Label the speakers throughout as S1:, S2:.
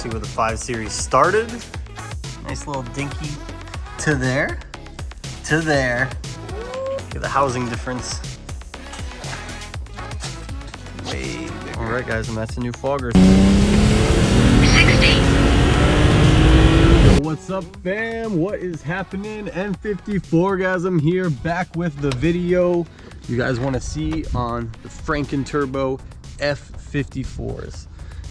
S1: see where the 5 Series started. Nice little dinky to there, to there. Look at the housing difference. Way bigger. All right, guys, and that's a new fogger.
S2: 60.
S1: What's up, fam? What is happening? N54gasm here, back with the video you guys want to see on the Franken Turbo F54s.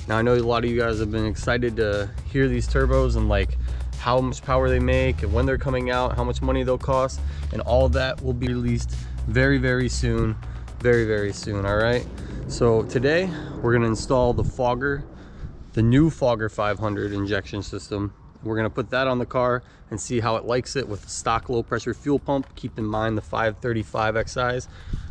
S1: Now, I know a lot of you guys have been excited to hear these turbos and like how much power they make and when they're coming out, how much money they'll cost, and all of that will be released very soon, very soon. All right, so today we're going to install the fogger, the new Fogger 500 injection system. We're going to put that on the car and see how it likes it with the stock low pressure fuel pump. Keep in mind the 535 XIs,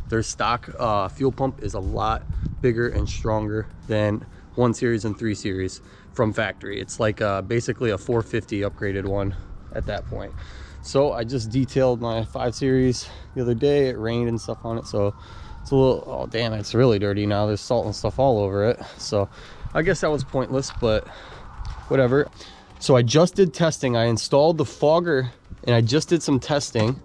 S1: their stock fuel pump is a lot bigger and stronger than 1 Series and 3 Series from factory. It's like basically a 450 upgraded one at that point. So I just detailed my 5 Series the other day. It rained and stuff on it, so it's a little, oh damn, it's really dirty now. There's salt and stuff all over it. So I guess that was pointless, but whatever. So I just did testing. I installed the fogger and I just did some testing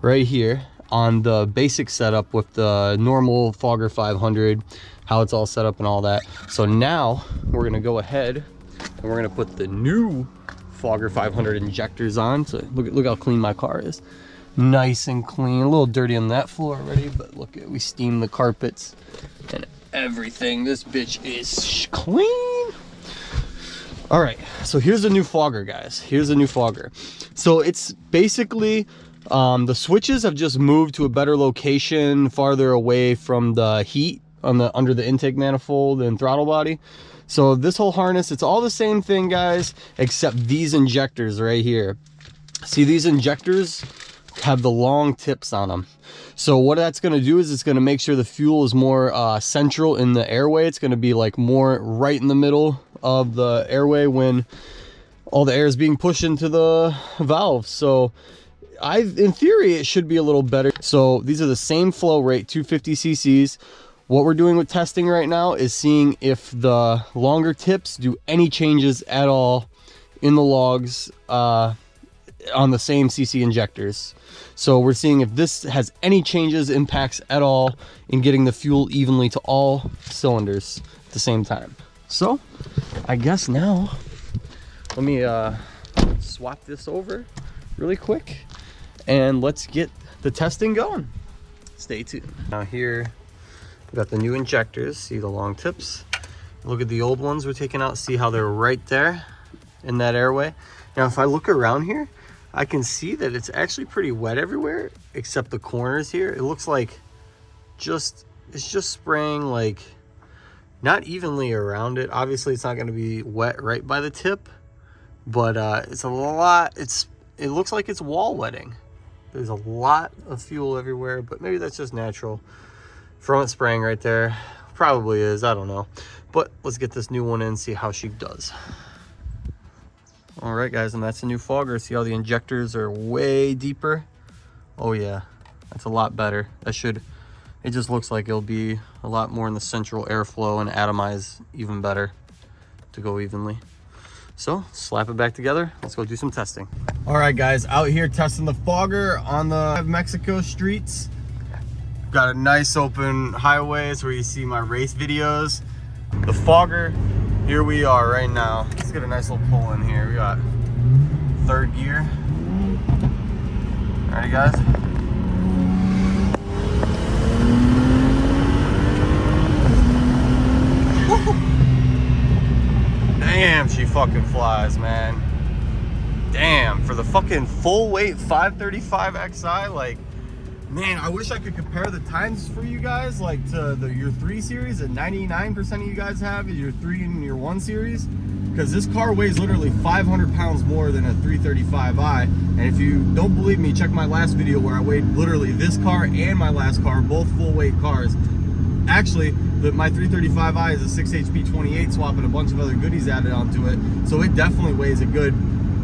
S1: right here on the basic setup with the normal Fogger 500, how it's all set up and all that. So now we're gonna go ahead and we're gonna put the new Fogger 500 injectors on. So look how clean my car is. Nice and clean, a little dirty on that floor already, but look at, we steamed the carpets and everything. This bitch is clean. All right, so here's the new fogger, guys. Here's the new fogger. So it's basically, the switches have just moved to a better location, farther away from the heat on the under the intake manifold and throttle body. So this whole harness, it's all the same thing, guys, except these injectors right here. See, these injectors have the long tips on them. So what that's going to do is it's going to make sure the fuel is more central in the airway. It's going to be like more right in the middle of the airway when all the air is being pushed into the valve. So in theory, it should be a little better. So these are the same flow rate, 250 cc's. What we're doing with testing right now is seeing if the longer tips do any changes at all in the logs on the same cc injectors. So we're seeing if this has any changes, impacts at all in getting the fuel evenly to all cylinders at the same time. So I guess now let me swap this over really quick and let's get the testing going. Stay tuned. Now here we got the new injectors. See the long tips? Look at the old ones we're taking out. See how they're right there in that airway? Now if I look around here, I can see that it's actually pretty wet everywhere except the corners here. It looks like it's just spraying like not evenly around it. Obviously it's not going to be wet right by the tip, but it's a lot, it looks like it's wall wetting. There's a lot of fuel everywhere, but maybe that's just natural from it spraying right there. Probably is, I don't know. But let's get this new one in, see how she does. All right, guys, and that's a new fogger. See how the injectors are way deeper? Oh yeah, that's a lot better. It just looks like it'll be a lot more in the central airflow and atomize even better to go evenly. So slap it back together. Let's go do some testing. All right, guys, out here testing the fogger on the Mexico streets. Got a nice open highway. It's where you see my race videos. The fogger, here we are right now. Let's get a nice little pull in here. We got 3rd gear. All right, guys. Damn, she fucking flies, man. Damn, for the fucking full weight 535 XI, like, man, I wish I could compare the times for you guys, like to your 3 Series that 99% of you guys have, your 3 and your 1 Series, because this car weighs literally 500 pounds more than a 335i. And if you don't believe me, check my last video where I weighed literally this car and my last car, both full weight cars. Actually, my 335i is a 6 HP 28 swap and a bunch of other goodies added onto it, so it definitely weighs a good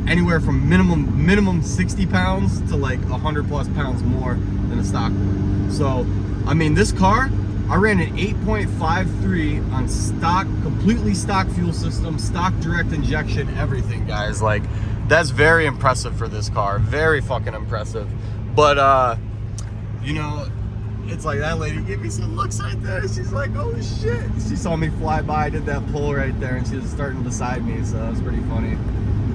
S1: anywhere from minimum 60 pounds to like 100 plus pounds more than a stock one. So I mean, this car I ran an 8.53 on stock, completely stock fuel system, stock direct injection, everything, guys. Like, that's very impressive for this car. Very fucking impressive. But, you know, it's like that lady gave me some looks right there. She's like, oh shit. She saw me fly by, did that pull right there, and she was starting beside me, so that was pretty funny.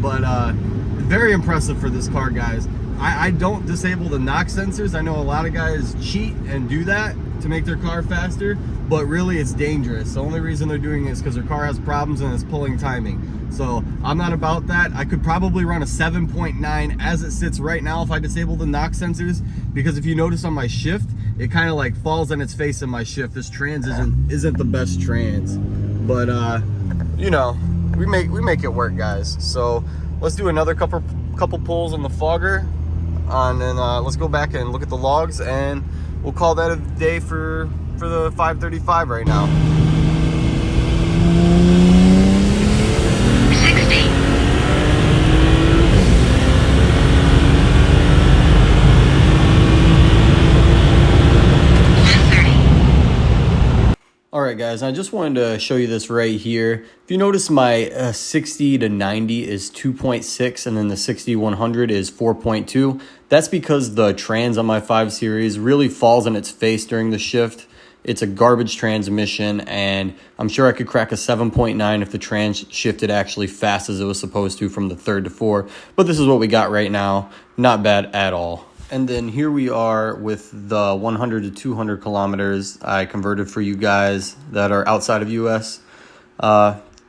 S1: But very impressive for this car, guys. I don't disable the knock sensors. I know a lot of guys cheat and do that to make their car faster, but really it's dangerous. The only reason they're doing it is because their car has problems and it's pulling timing. So I'm not about that. I could probably run a 7.9 as it sits right now if I disable the knock sensors, because if you notice on my shift, it kind of like falls on its face in my shift. This trans isn't the best trans, but you know, we make it work, guys. So let's do another couple pulls on the fogger and then let's go back and look at the logs, and we'll call that a day for the 535 right now.
S2: 60.
S1: All right, guys, I just wanted to show you this right here. If you notice, my 60 to 90 is 2.6, and then the 60 100 is 4.2. That's because the trans on my 5 Series really falls on its face during the shift. It's a garbage transmission, and I'm sure I could crack a 7.9 if the trans shifted actually fast as it was supposed to from the 3rd to 4. But this is what we got right now. Not bad at all. And then here we are with the 100 to 200 kilometers I converted for you guys that are outside of US.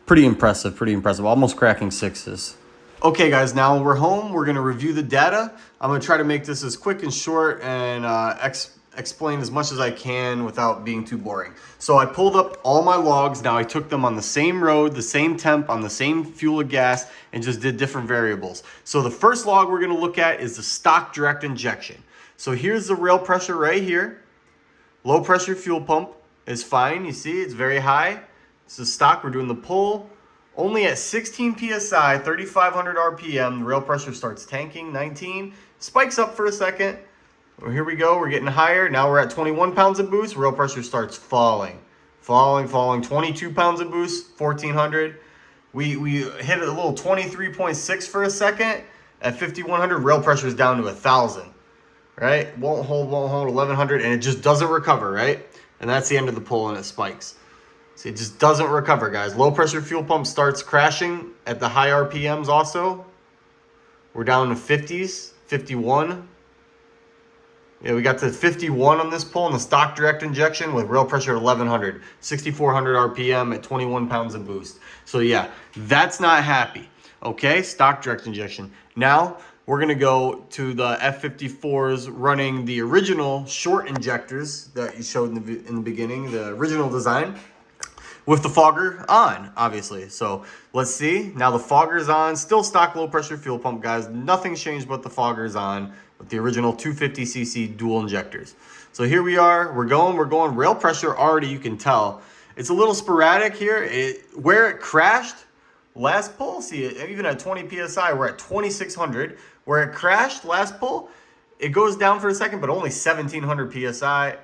S1: Pretty impressive, almost cracking 6s. Okay, guys, now we're home. We're gonna review the data. I'm gonna try to make this as quick and short and explain as much as I can without being too boring. So I pulled up all my logs. Now I took them on the same road, the same temp, on the same fuel and gas, and just did different variables. So the first log we're gonna look at is the stock direct injection. So here's the rail pressure right here. Low pressure fuel pump is fine. You see, it's very high. This is stock. We're doing the pull. Only at 16 PSI, 3,500 RPM, the rail pressure starts tanking, 19. Spikes up for a second. Well, here we go, we're getting higher. Now we're at 21 pounds of boost. Rail pressure starts falling. 22 pounds of boost, 1,400. We hit a little 23.6 for a second. At 5,100, rail pressure is down to 1,000. Right? Won't hold, 1,100, and it just doesn't recover, right? And that's the end of the pull, and it spikes. See, it just doesn't recover, guys. Low pressure fuel pump starts crashing at the high RPMs also. We're down to 50s, 51. Yeah, we got to 51 on this pull in the stock direct injection with rail pressure at 1,100, 6,400 RPM at 21 pounds of boost. So yeah, that's not happy. Okay, stock direct injection. Now we're gonna go to the F54s running the original short injectors that you showed in the beginning, the original design, with the fogger on, obviously. So let's see. Now the fogger's on, still stock low pressure fuel pump, guys. Nothing's changed but the fogger's on with the original 250cc dual injectors. So here we are, we're going. Rail pressure already, you can tell. It's a little sporadic here. Where it crashed, last pull, see it, even at 20 PSI, we're at 2,600. Where it crashed, last pull, it goes down for a second, but only 1,700 PSI.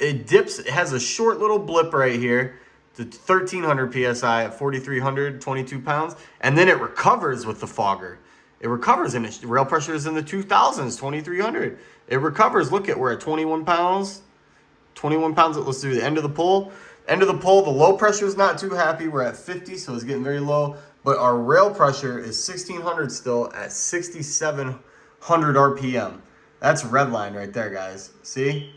S1: It dips, it has a short little blip right here to 1,300 PSI at 4,300, 22 pounds. And then it recovers with the fogger. It recovers, and rail pressure is in the 2,000s, 2,300. It recovers. Look at, we're at 21 pounds. 21 pounds. Let's do the end of the pull. End of the pull, the low pressure is not too happy. We're at 50, so it's getting very low. But our rail pressure is 1,600 still at 6,700 RPM. That's red line right there, guys. See?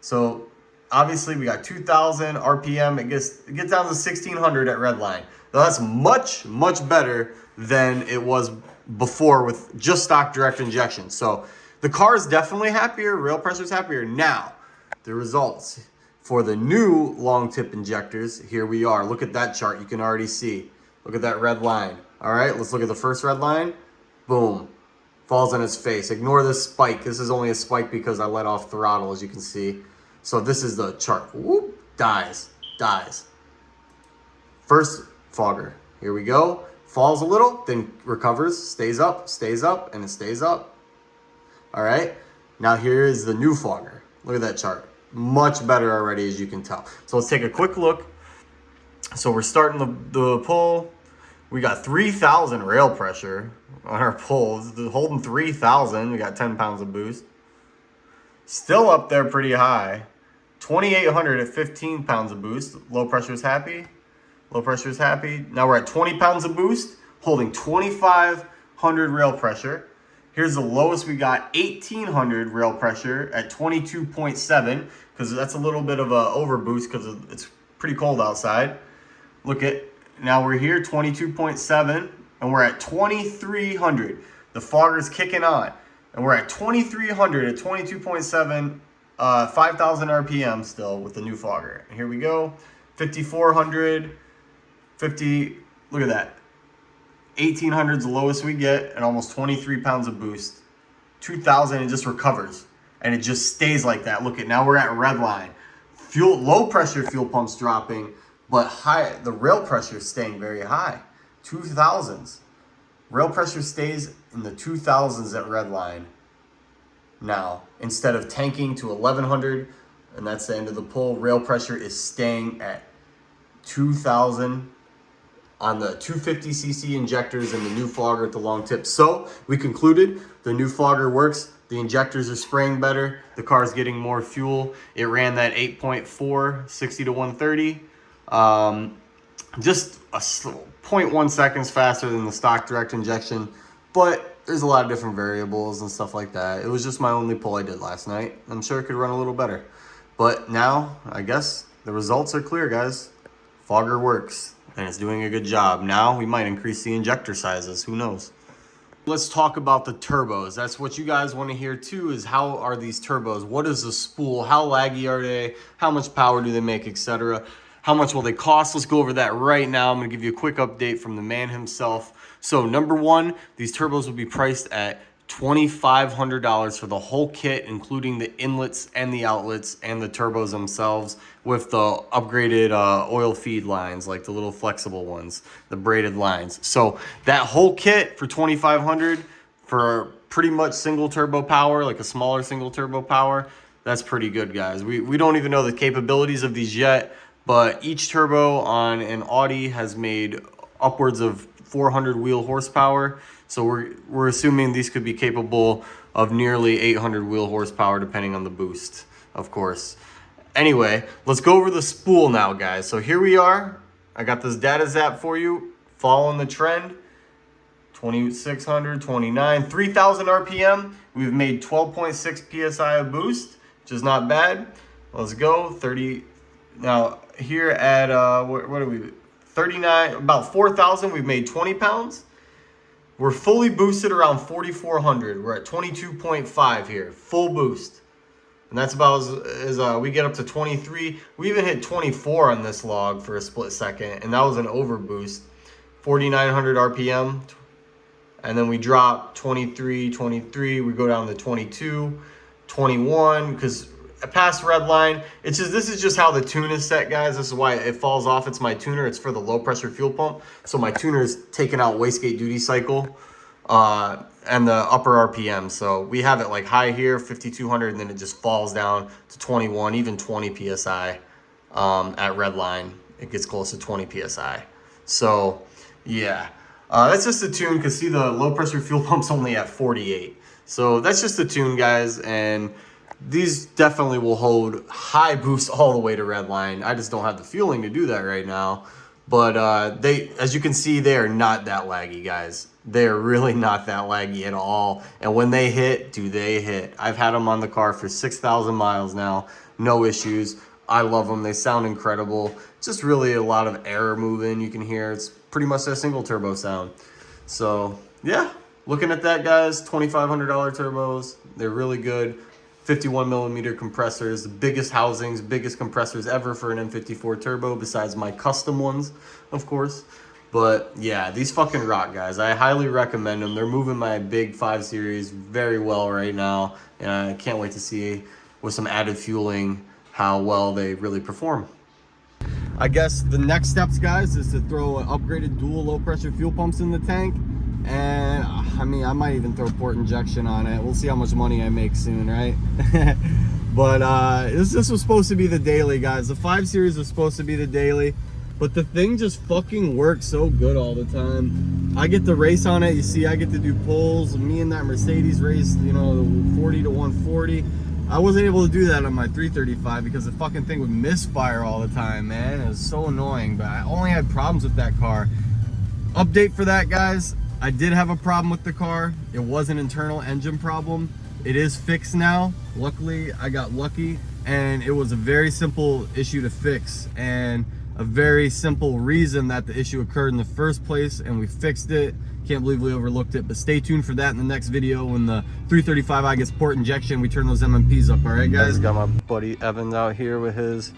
S1: So obviously we got 2,000 RPM. It gets down to 1,600 at red line. Now that's much, much better than it was before with just stock direct injection. So the car is definitely happier. Rail pressure is happier. Now, the results for the new long tip injectors. Here we are. Look at that chart. You can already see. Look at that red line. All right, let's look at the first red line. Boom. Falls on its face. Ignore this spike. This is only a spike because I let off throttle, as you can see. So this is the chart. Whoop. Dies. First fogger. Here we go. Falls a little, then recovers, stays up, and it stays up. All right. Now here is the new fogger. Look at that chart. much better already, as you can tell. So let's take a quick look. So we're starting the pull. We got 3,000 rail pressure on our pulls, holding 3,000. We got 10 pounds of boost. Still up there pretty high. 2,800 at 15 pounds of boost. Low pressure is happy. Low pressure is happy. Now we're at 20 pounds of boost, holding 2,500 rail pressure. Here's the lowest we got, 1,800 rail pressure at 22.7, because that's a little bit of a overboost because it's pretty cold outside. Look at, now we're here, 22.7, and we're at 2,300. The fogger's kicking on, and we're at 2,300 at 22.7, 5,000 RPM still with the new fogger. And here we go, 5,400, 50, look at that. 1,800 is the lowest we get, and almost 23 pounds of boost. 2,000, it just recovers, and it just stays like that. Look at, now we're at red line. Fuel, low pressure fuel pumps dropping, but high, the rail pressure is staying very high. 2,000s. Rail pressure stays in the 2,000s at red line. Now, instead of tanking to 1,100, and that's the end of the pull, rail pressure is staying at 2,000 on the 250cc injectors and the new fogger at the long tip. So we concluded the new fogger works. The injectors are spraying better. The car's getting more fuel. It ran that 8.4, 60 to 130. Just a 0.1 seconds faster than the stock direct injection. But there's a lot of different variables and stuff like that. It was just my only pull I did last night. I'm sure it could run a little better. But now, I guess, the results are clear, guys. Fogger works, and it's doing a good job. Now, we might increase the injector sizes. Who knows? Let's talk about the turbos. That's what you guys want to hear too, is how are these turbos? What is the spool? How laggy are they? How much power do they make, etc.? How much will they cost? Let's go over that right now. I'm going to give you a quick update from the man himself. So number one, these turbos will be priced at $2,500 for the whole kit, including the inlets and the outlets and the turbos themselves, with the upgraded oil feed lines, like the little flexible ones, the braided lines. So that whole kit for $2,500 for pretty much single turbo power, like a smaller single turbo power, that's pretty good, guys. We don't even know the capabilities of these yet, but each turbo on an Audi has made upwards of 400 wheel horsepower. So we're assuming these could be capable of nearly 800 wheel horsepower, depending on the boost, of course. Anyway, let's go over the spool now, guys. So here we are. I got this data zap for you, following the trend. 2,600, 29, 3,000 RPM. We've made 12.6 PSI of boost, which is not bad. Let's go, 30. Now here at, what are we, 39, about 4,000, we've made 20 pounds. We're fully boosted around 4,400. We're at 22.5 here, full boost. And that's about as we get up to 23. We even hit 24 on this log for a split second, and that was an overboost. 4,900 RPM. And then we drop 23, 23. We go down to 22, 21, because past red line, it's just, this is just how the tune is set, guys. This is why it falls off. It's my tuner. It's for the low pressure fuel pump. So my tuner is taking out wastegate duty cycle and the upper RPM. So we have it like high here, 5,200, and then it just falls down to 21, even 20 PSI at red line. It gets close to 20 PSI. So yeah, that's just the tune, because see, the low pressure fuel pump's only at 48. So that's just the tune, guys. And these definitely will hold high boost all the way to red line. I just don't have the fueling to do that right now. But they, as you can see, they are not that laggy, guys. They're really not that laggy at all. And when they hit, do they hit? I've had them on the car for 6,000 miles now. No issues. I love them. They sound incredible. Just really a lot of air moving. You can hear it's pretty much a single turbo sound. So yeah, looking at that, guys, $2,500 turbos. They're really good. 51 millimeter compressors, the biggest housings, biggest compressors ever for an M54 turbo, besides my custom ones, of course. But yeah, these fucking rock, guys. I highly recommend them. They're moving my big 5 Series very well right now, and I can't wait to see, with some added fueling, how well they really perform. I guess the next steps, guys, is to throw an upgraded dual low pressure fuel pumps in the tank. And I mean, I might even throw port injection on it. We'll see how much money I make soon, right? But this was supposed to be the daily, guys. The 5 Series was supposed to be the daily, but the thing just fucking works so good all the time. I get to race on it. You see, I get to do pulls. Me and that Mercedes raced, you know, 40 to 140. I wasn't able to do that on my 335 because the fucking thing would misfire all the time, man. It was so annoying, but I only had problems with that car. Update for that, guys. I did have a problem with the car. It was an internal engine problem. It is fixed now. Luckily, I got lucky, and it was a very simple issue to fix and a very simple reason that the issue occurred in the first place, and we fixed it. Can't believe we overlooked it, but stay tuned for that in the next video when the 335i gets port injection. We turn those MMPs up. All right, guys. Got my buddy Evans out here with his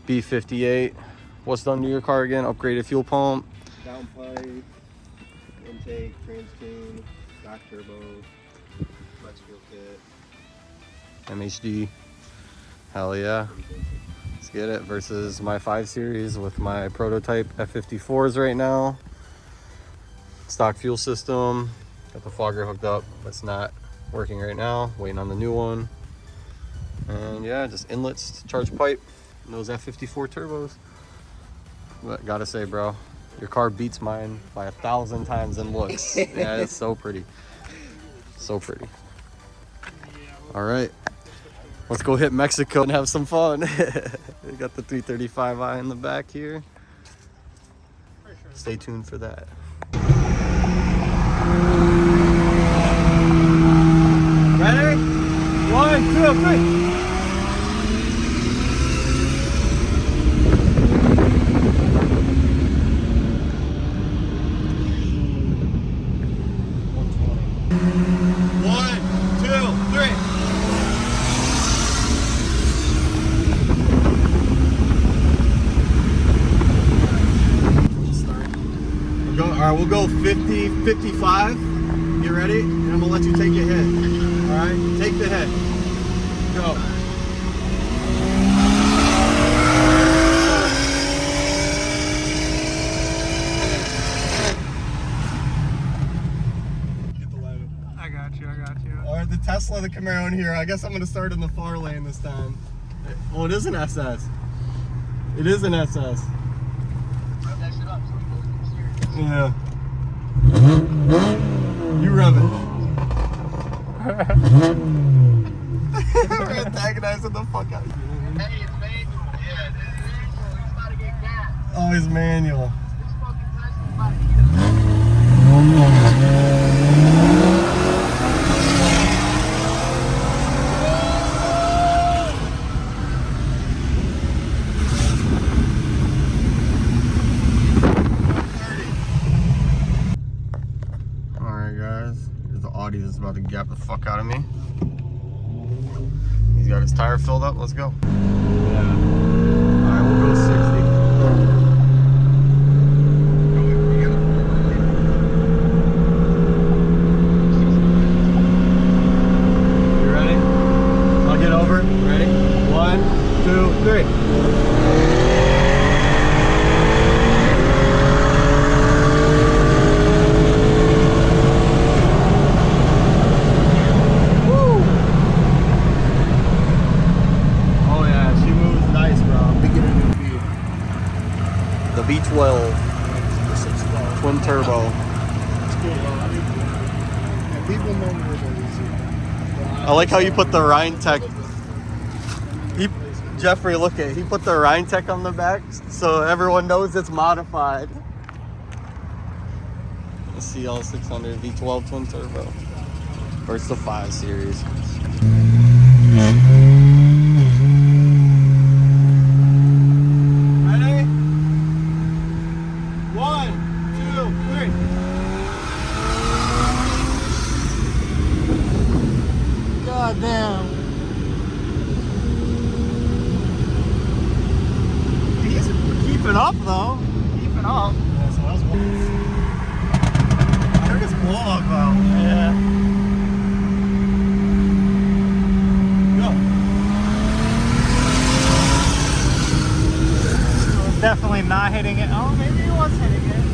S1: B58. What's done to your car again? Upgraded fuel pump.
S2: Downpipe, intake, trans tune, stock turbo, flex fuel kit.
S1: MHD. Hell yeah. Let's get it. Versus my 5 Series with my prototype F54s right now. Stock fuel system. Got the fogger hooked up. It's not working right now. Waiting on the new one. And yeah, just inlets to charge pipe. And those F54 turbos. But gotta say, bro, your car beats mine by 1,000 times in looks. Yeah, it's so pretty. So pretty. All right. Let's go hit Mexico and have some fun. We got the 335i in the back here. Stay tuned for that. Ready? 1, 2, 3. We'll go 50, 55. You ready? And I'm gonna let you take a hit. All right, take the hit. Go. Get the light.
S2: I got you.
S1: All right, the Tesla, the Camaro in here. I guess I'm gonna start in the far lane this time. Oh, it is an SS. It is an SS. Yeah. You rev it. We're antagonizing the fuck out of you.
S2: Hey, it's manual. Yeah, it's manual. He's about to get gas.
S1: Oh, he's manual.
S2: This fucking Tesla's about to get
S1: Is about to gap the fuck out of me. He's got his tire filled up. Let's go. Yeah. Alright, we'll go 60. You ready? I'll get over. Ready? 1, 2, 3. B12 twin turbo. I like how you put the Rhine Tech. Jeffrey, look at it. He put the Rhine Tech on the back so everyone knows it's modified. The CL600 V12 twin turbo versus the 5 Series. Damn. He's keeping up though. Keeping up. Yeah, so that was I heard his blow up though. Yeah. Go.
S2: definitely not hitting it. Oh, maybe he was hitting it.